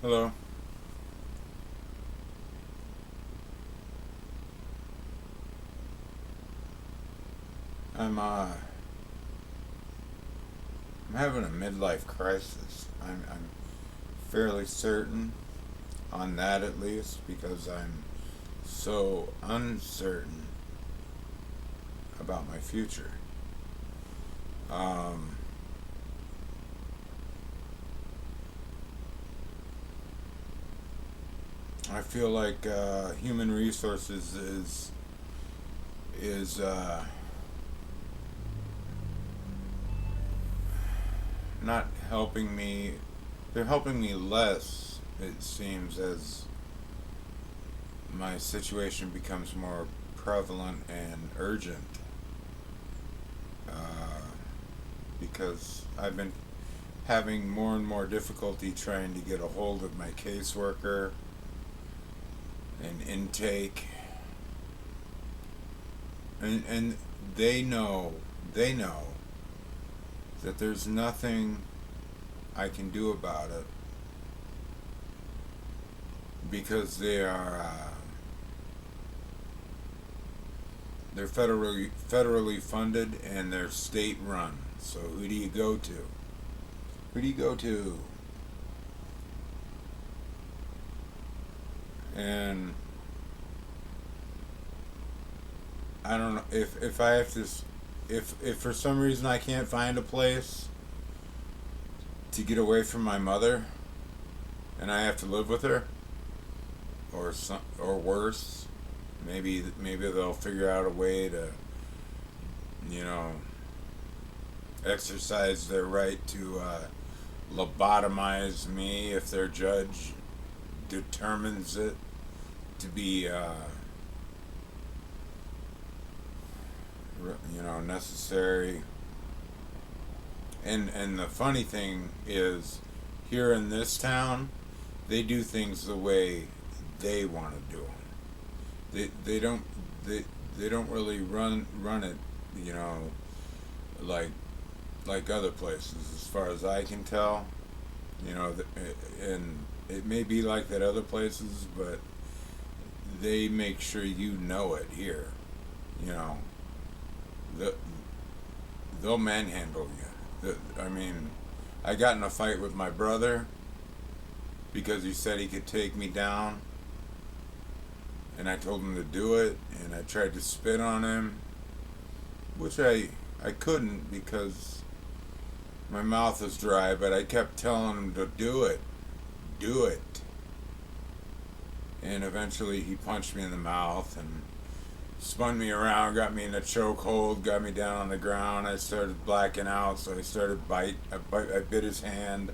Hello. I'm uh I'm having a midlife crisis. I'm fairly certain on that at least because I'm so uncertain about my future. Um I feel like human resources is not helping me. They're helping me less, it seems, as my situation becomes more prevalent and urgent. Uh, because I've been having more and more difficulty trying to get a hold of my caseworker and intake, and they know that there's nothing I can do about it because they're federally funded and they're state run. So who do you go to? Who do you go to? And I don't know if I have to if for some reason I can't find a place to get away from my mother and I have to live with her or worse, maybe they'll figure out a way to, you know, exercise their right to lobotomize me if their judge determines it to be necessary. And the funny thing is, here in this town, they do things the way they want to do them. They don't they they don't really run it, you know, like like other places, as far as I can tell. You know, and it may be like that other places, but they make sure you know it here. You know, the, they'll manhandle you. I mean, I got in a fight with my brother because he said he could take me down, and I told him to do it, and I tried to spit on him, which I couldn't because my mouth was dry, but I kept telling him to do it, and eventually he punched me in the mouth and spun me around, got me in a chokehold, got me down on the ground. I started blacking out, so I started I bit his hand.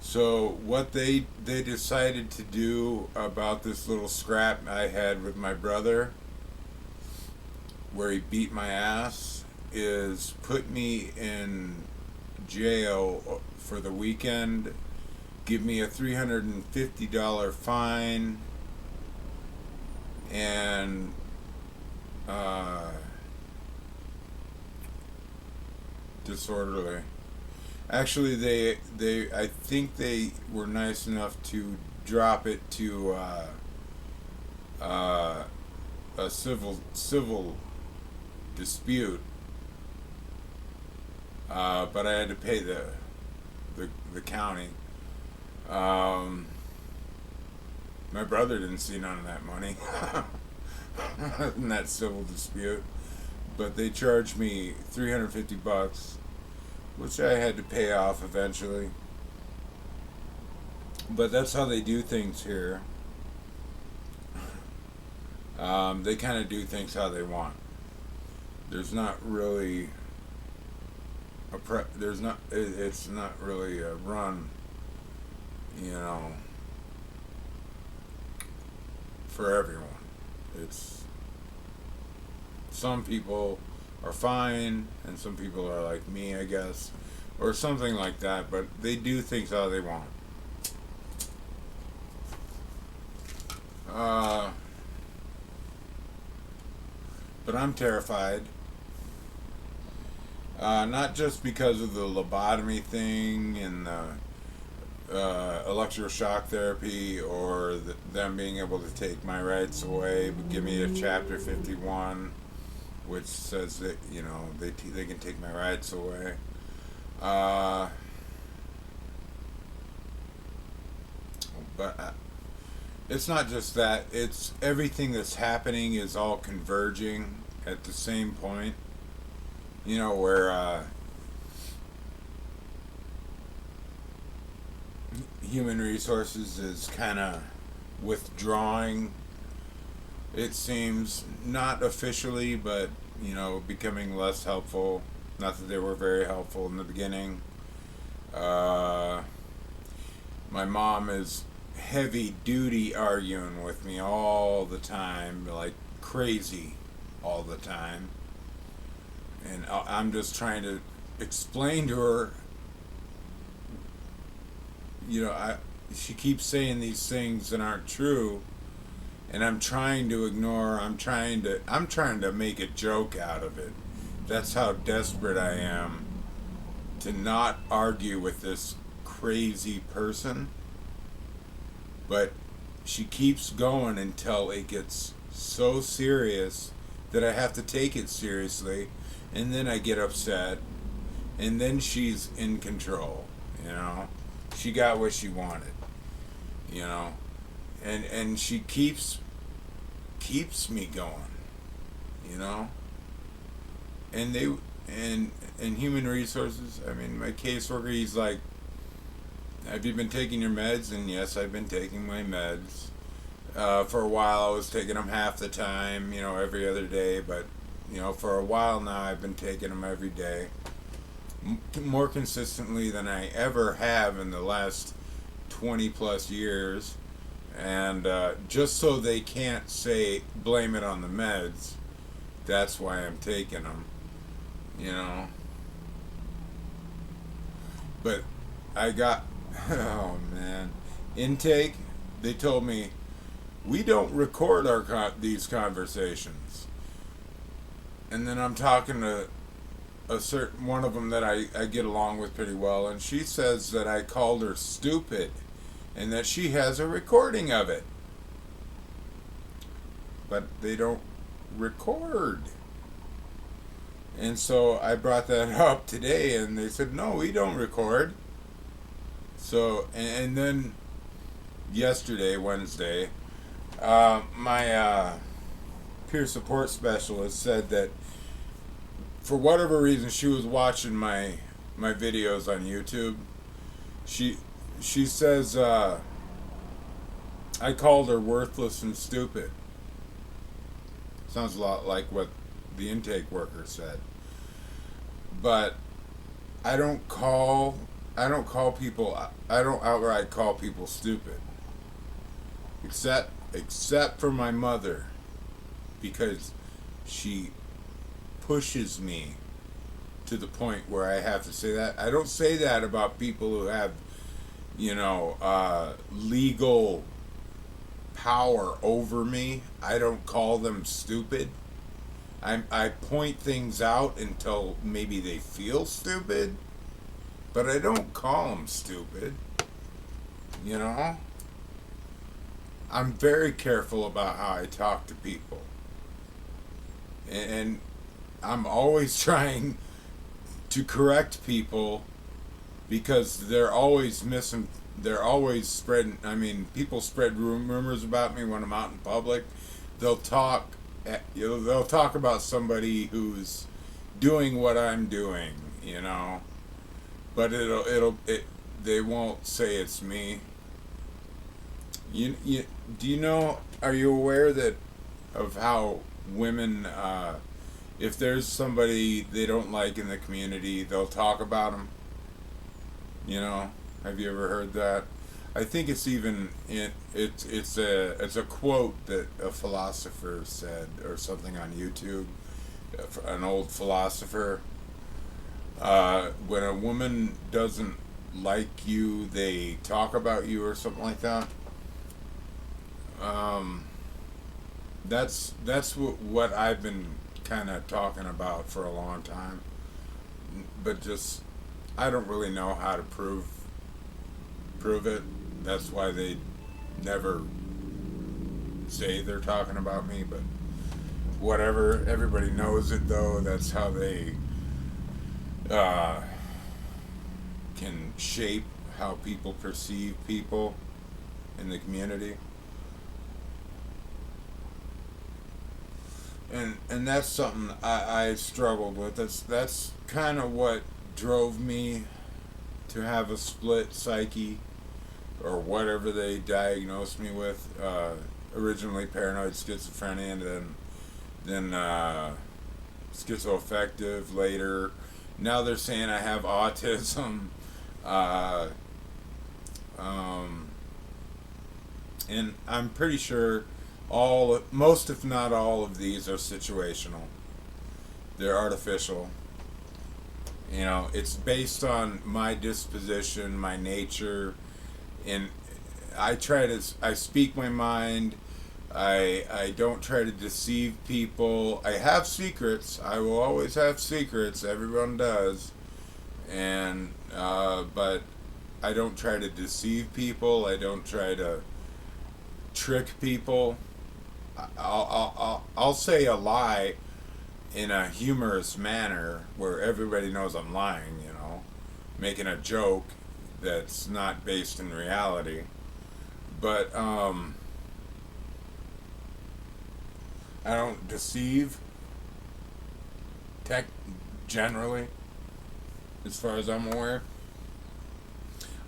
So what they decided to do about this little scrap I had with my brother, where he beat my ass, is put me in jail for the weekend, give me a $350 fine, and uh, disorderly. Actually, they I think they were nice enough to drop it to uh, a civil dispute, but I had to pay the county. Um, my brother didn't see none of that money in that civil dispute, but they charged me $350, which I had to pay off eventually. But that's how they do things here. They kind of do things how they want. There's not really there's not it's not really a run, you know, for everyone. It's some people are fine and some people are like me, I guess, or something like that, but they do things how they want. uh, but I'm terrified, not just because of the lobotomy thing and the electroshock therapy or them being able to take my rights away, but give me a Chapter 51, which says that they can take my rights away. Uh, but it's not just that; it's everything that's happening is all converging at the same point. Where human resources is kind of withdrawing. It seems not officially, but becoming less helpful. Not that they were very helpful in the beginning. My mom is heavy duty arguing with me all the time, like crazy all the time. And I'm just trying to explain to her, she keeps saying these things that aren't true, and I'm trying to ignore. I'm trying to make a joke out of it. That's how desperate I am to not argue with this crazy person. But she keeps going until it gets so serious that I have to take it seriously, and then I get upset, and then she's in control. She got what she wanted. And she keeps me going. And human resources. I mean, my caseworker, he's like, "Have you been taking your meds?" And yes, I've been taking my meds. For a while, I was taking them half the time, every other day. But for a while now, I've been taking them every day, more consistently than I ever have in the last 20 plus years. And just so they can't blame it on the meds, that's why I'm taking them. But I got, oh man, intake. They told me we don't record these conversations. And then I'm talking to a certain one of them that I get along with pretty well, and she says that I called her stupid, and that she has a recording of it. But they don't record. And so I brought that up today, and they said, "No, we don't record." So, and then yesterday, Wednesday, my peer support specialist said that for whatever reason she was watching my videos on YouTube. She says I called her worthless and stupid. Sounds a lot like what the intake worker said. But I don't outright call people stupid. Except for my mother, because she pushes me to the point where I have to say that. I don't say that about people who have, legal power over me. I don't call them stupid. I point things out until maybe they feel stupid, but I don't call them stupid. I'm very careful about how I talk to people. And I'm always trying to correct people, because they're always spreading. I mean, people spread rumors about me when I'm out in public. They'll talk about somebody who's doing what I'm doing, but they won't say it's me. Are you aware of how women, if there's somebody they don't like in the community, they'll talk about them? Have you ever heard that? I think it's even it's a quote that a philosopher said, or something on YouTube, an old philosopher. When a woman doesn't like you, they talk about you, or something like that. That's what I've been kind of talking about for a long time, but just I don't really know how to prove prove it. That's why they never say they're talking about me, but whatever. Everybody knows it though. That's how they uh, can shape how people perceive people in the community. And that's something I struggled with. That's kind of what drove me to have a split psyche or whatever they diagnosed me with. Originally paranoid schizophrenia, and then schizoaffective later. Now they're saying I have autism. Uh, um, and I'm pretty sure most if not all of these are situational. They're artificial. You know, it's based on my disposition, my nature, and I speak my mind. I don't try to deceive people. I have secrets. I will always have secrets. Everyone does, and but I don't try to deceive people. I don't try to trick people. I'll say a lie in a humorous manner where everybody knows I'm lying, you know, making a joke that's not based in reality. But I don't deceive tech generally, as far as I'm aware.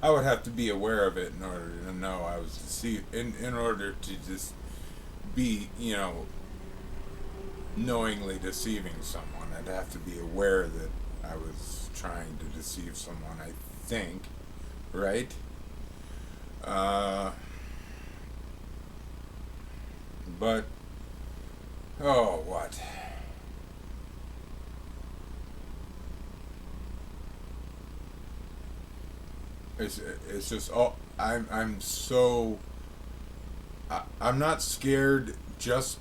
I would have to be aware of it in order to know I was deceived. In order to just be, you know, knowingly deceiving someone, I'd have to be aware that I was trying to deceive someone, I think, right? Uh, but, oh, what? It's just, oh, I'm so, I'm not scared.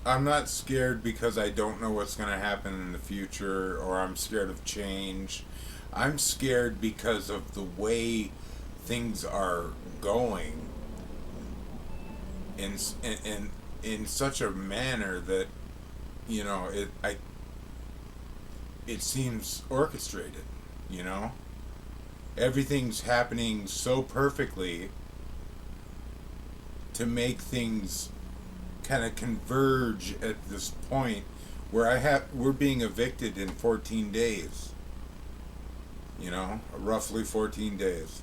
I'm not scared because I don't know what's going to happen in the future, or I'm scared of change. I'm scared because of the way things are going in in such a manner that, you know, it seems orchestrated. You know, everything's happening so perfectly to make things kind of converge at this point where we're being evicted in 14 days. You know, roughly 14 days.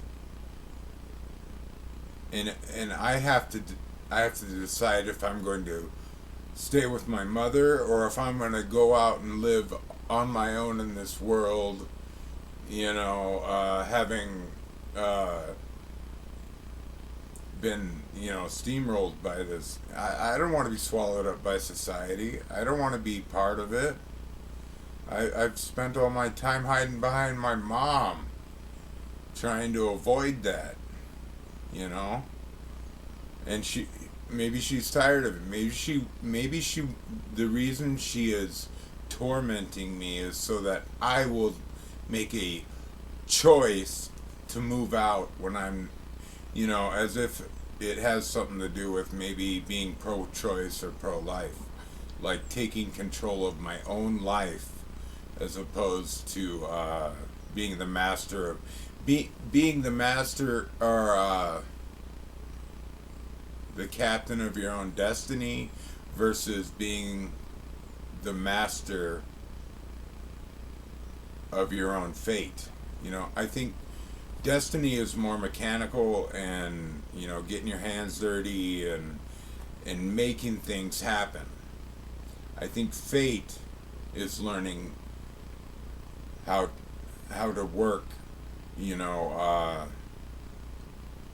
And I have to decide if I'm going to stay with my mother or if I'm going to go out and live on my own in this world, you know, having been, you know, steamrolled by this. I don't want to be swallowed up by society. I don't want to be part of it. I've spent all my time hiding behind my mom, trying to avoid that, you know? And maybe she's tired of it. Maybe she, the reason she is tormenting me is so that I will make a choice to move out when I'm, you know, as if it has something to do with maybe being pro-choice or pro-life, like taking control of my own life as opposed to being the master of being the master or the captain of your own destiny versus being the master of your own fate. You know, I think destiny is more mechanical and, you know, getting your hands dirty and making things happen. I think fate is learning how to work, you know,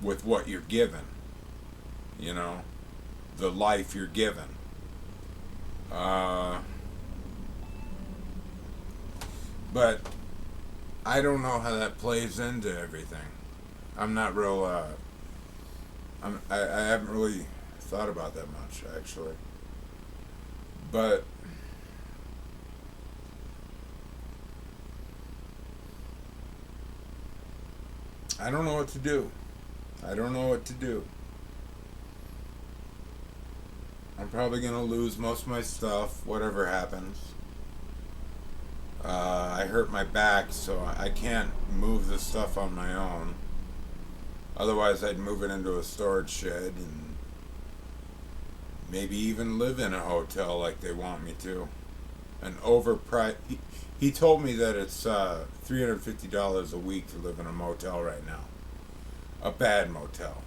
with what you're given, you know, the life you're given. But I don't know how that plays into everything. I'm not real. I haven't really thought about that much actually. But I don't know what to do. I don't know what to do. I'm probably gonna lose most of my stuff, whatever happens. I hurt my back, so I can't move the stuff on my own. Otherwise, I'd move it into a storage shed and maybe even live in a hotel like they want me to. An overpriced. He told me that it's $350 a week to live in a motel right now. A bad motel.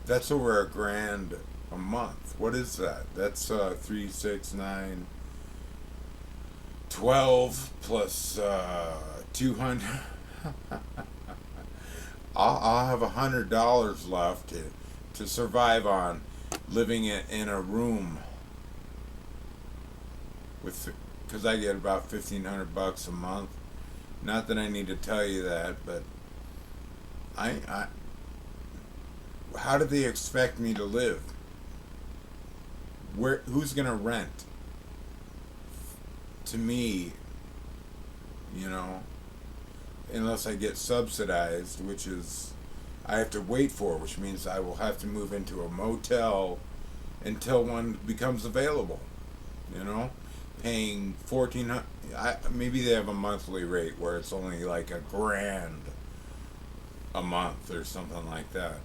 That's over $1,000 a month. What is that? That's 3, 6, 9, 12 plus 200. I'll have $100 left to survive on, living in a room with, because I get about $1,500 a month. Not that I need to tell you that, but I how do they expect me to live? Who's gonna rent to me? You know, unless I get subsidized, which is I have to wait for, which means I will have to move into a motel until one becomes available. You know, paying 1,400. Maybe they have a monthly rate where it's only like $1,000 a month or something like that.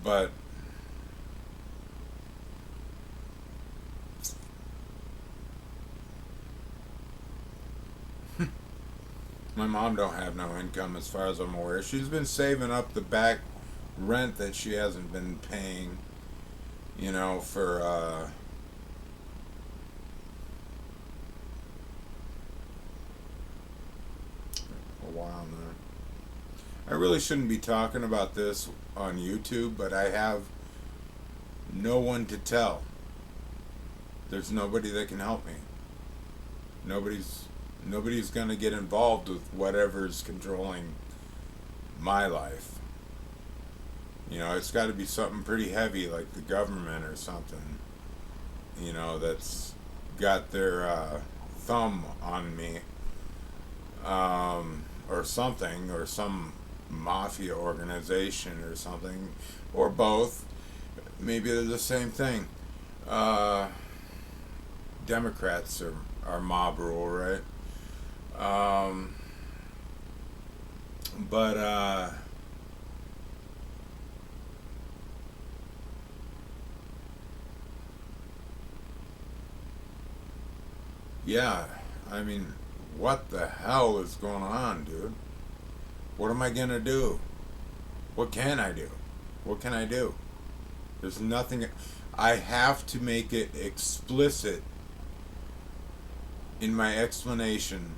But my mom don't have no income as far as I'm aware. She's been saving up the back rent that she hasn't been paying, you know, for a while now. I really shouldn't be talking about this on YouTube, but I have no one to tell. There's nobody that can help me. Nobody's gonna get involved with whatever's controlling my life. You know, it's got to be something pretty heavy, like the government or something. You know, that's got their thumb on me, or something, or some mafia organization or something, or both. Maybe they're the same thing. Uh, Democrats are mob rule, right? Um, but yeah, I mean, what the hell is going on, dude? What am I gonna do? What can I do? What can I do? There's nothing. I have to make it explicit in my explanation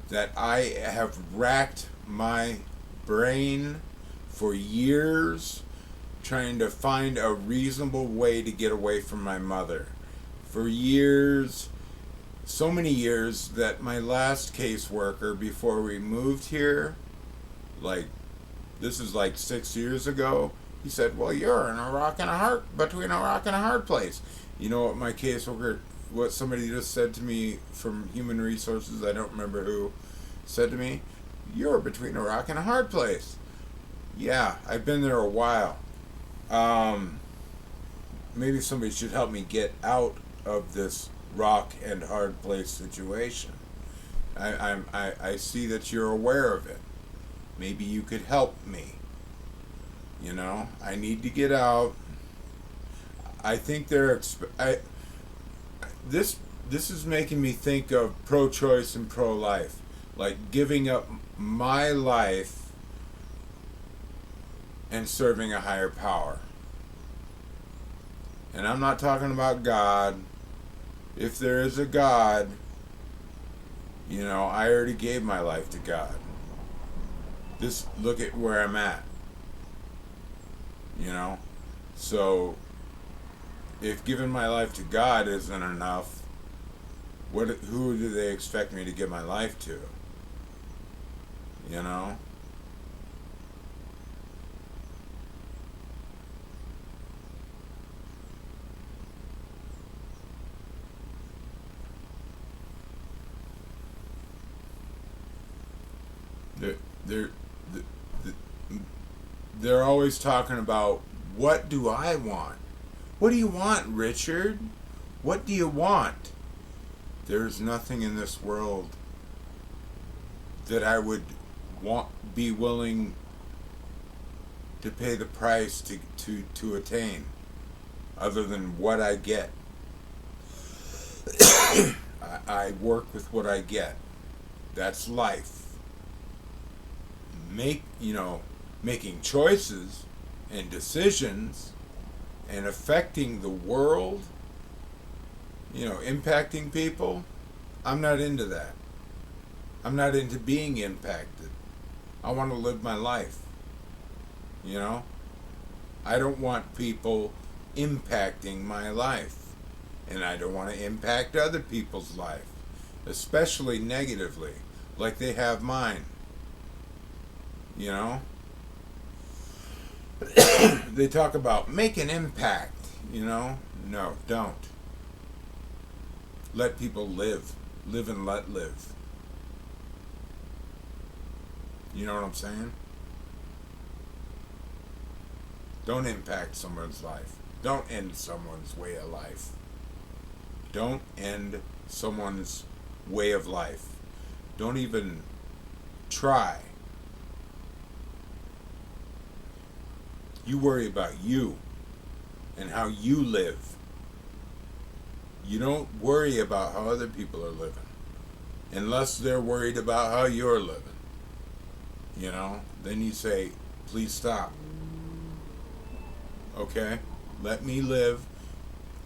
that I have racked my brain for years trying to find a reasonable way to get away from my mother. For years, so many years that my last caseworker before we moved here, like, this is like 6 years ago, he said, well, you're in a rock and a hard, between a rock and a hard place. You know what my caseworker, what somebody just said to me from Human Resources, I don't remember who, said to me, you're between a rock and a hard place. Yeah, I've been there a while. Um, Maybe somebody should help me get out of this rock and hard place situation. I see that you're aware of it. Maybe you could help me. You know, I need to get out. I think this this is making me think of pro-choice and pro-life, like giving up my life and serving a higher power. And I'm not talking about God. If there is a God, you know, I already gave my life to God. Just look at where I'm at. You know? So, if giving my life to God isn't enough, who do they expect me to give my life to? You know? There, there, they're always talking about, what do I want? What do you want, Richard? What do you want? There's nothing in this world that I would be willing to pay the price to attain, other than what I get. I work with what I get. That's life. Making choices and decisions and affecting the world, impacting people. I'm not into that. I'm not into being impacted. I want to live my life. I don't want people impacting my life. And I don't want to impact other people's life, especially negatively, like they have mine. They talk about make an impact, No, don't. Let people live. Live and let live. You know what I'm saying? Don't impact someone's life. Don't end someone's way of life. Don't end someone's way of life. Don't even try. You worry about you and how you live. You don't worry about how other people are living, unless they're worried about how you're living. Then you say, please stop. Okay? Let me live.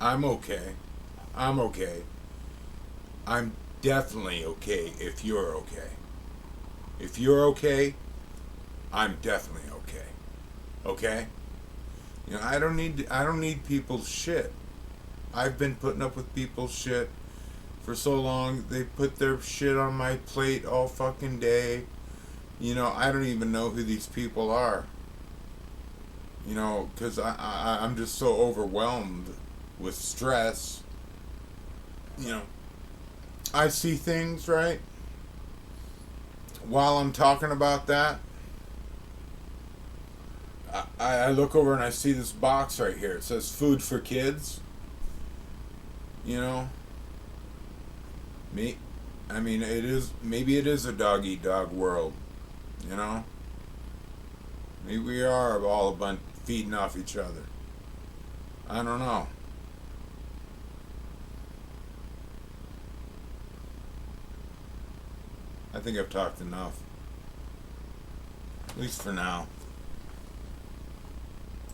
I'm okay. I'm okay. I'm definitely okay if you're okay. If you're okay, I'm definitely okay. Okay? I don't need people's shit. I've been putting up with people's shit for so long. They put their shit on my plate all fucking day. I don't even know who these people are. Because I'm just so overwhelmed with stress. I see things, right? While I'm talking about that, I look over and I see this box right here. It says food for kids. Me, I mean, maybe it is a dog eat dog world. Maybe we are all a bunch feeding off each other. I don't know. I think I've talked enough. At least for now.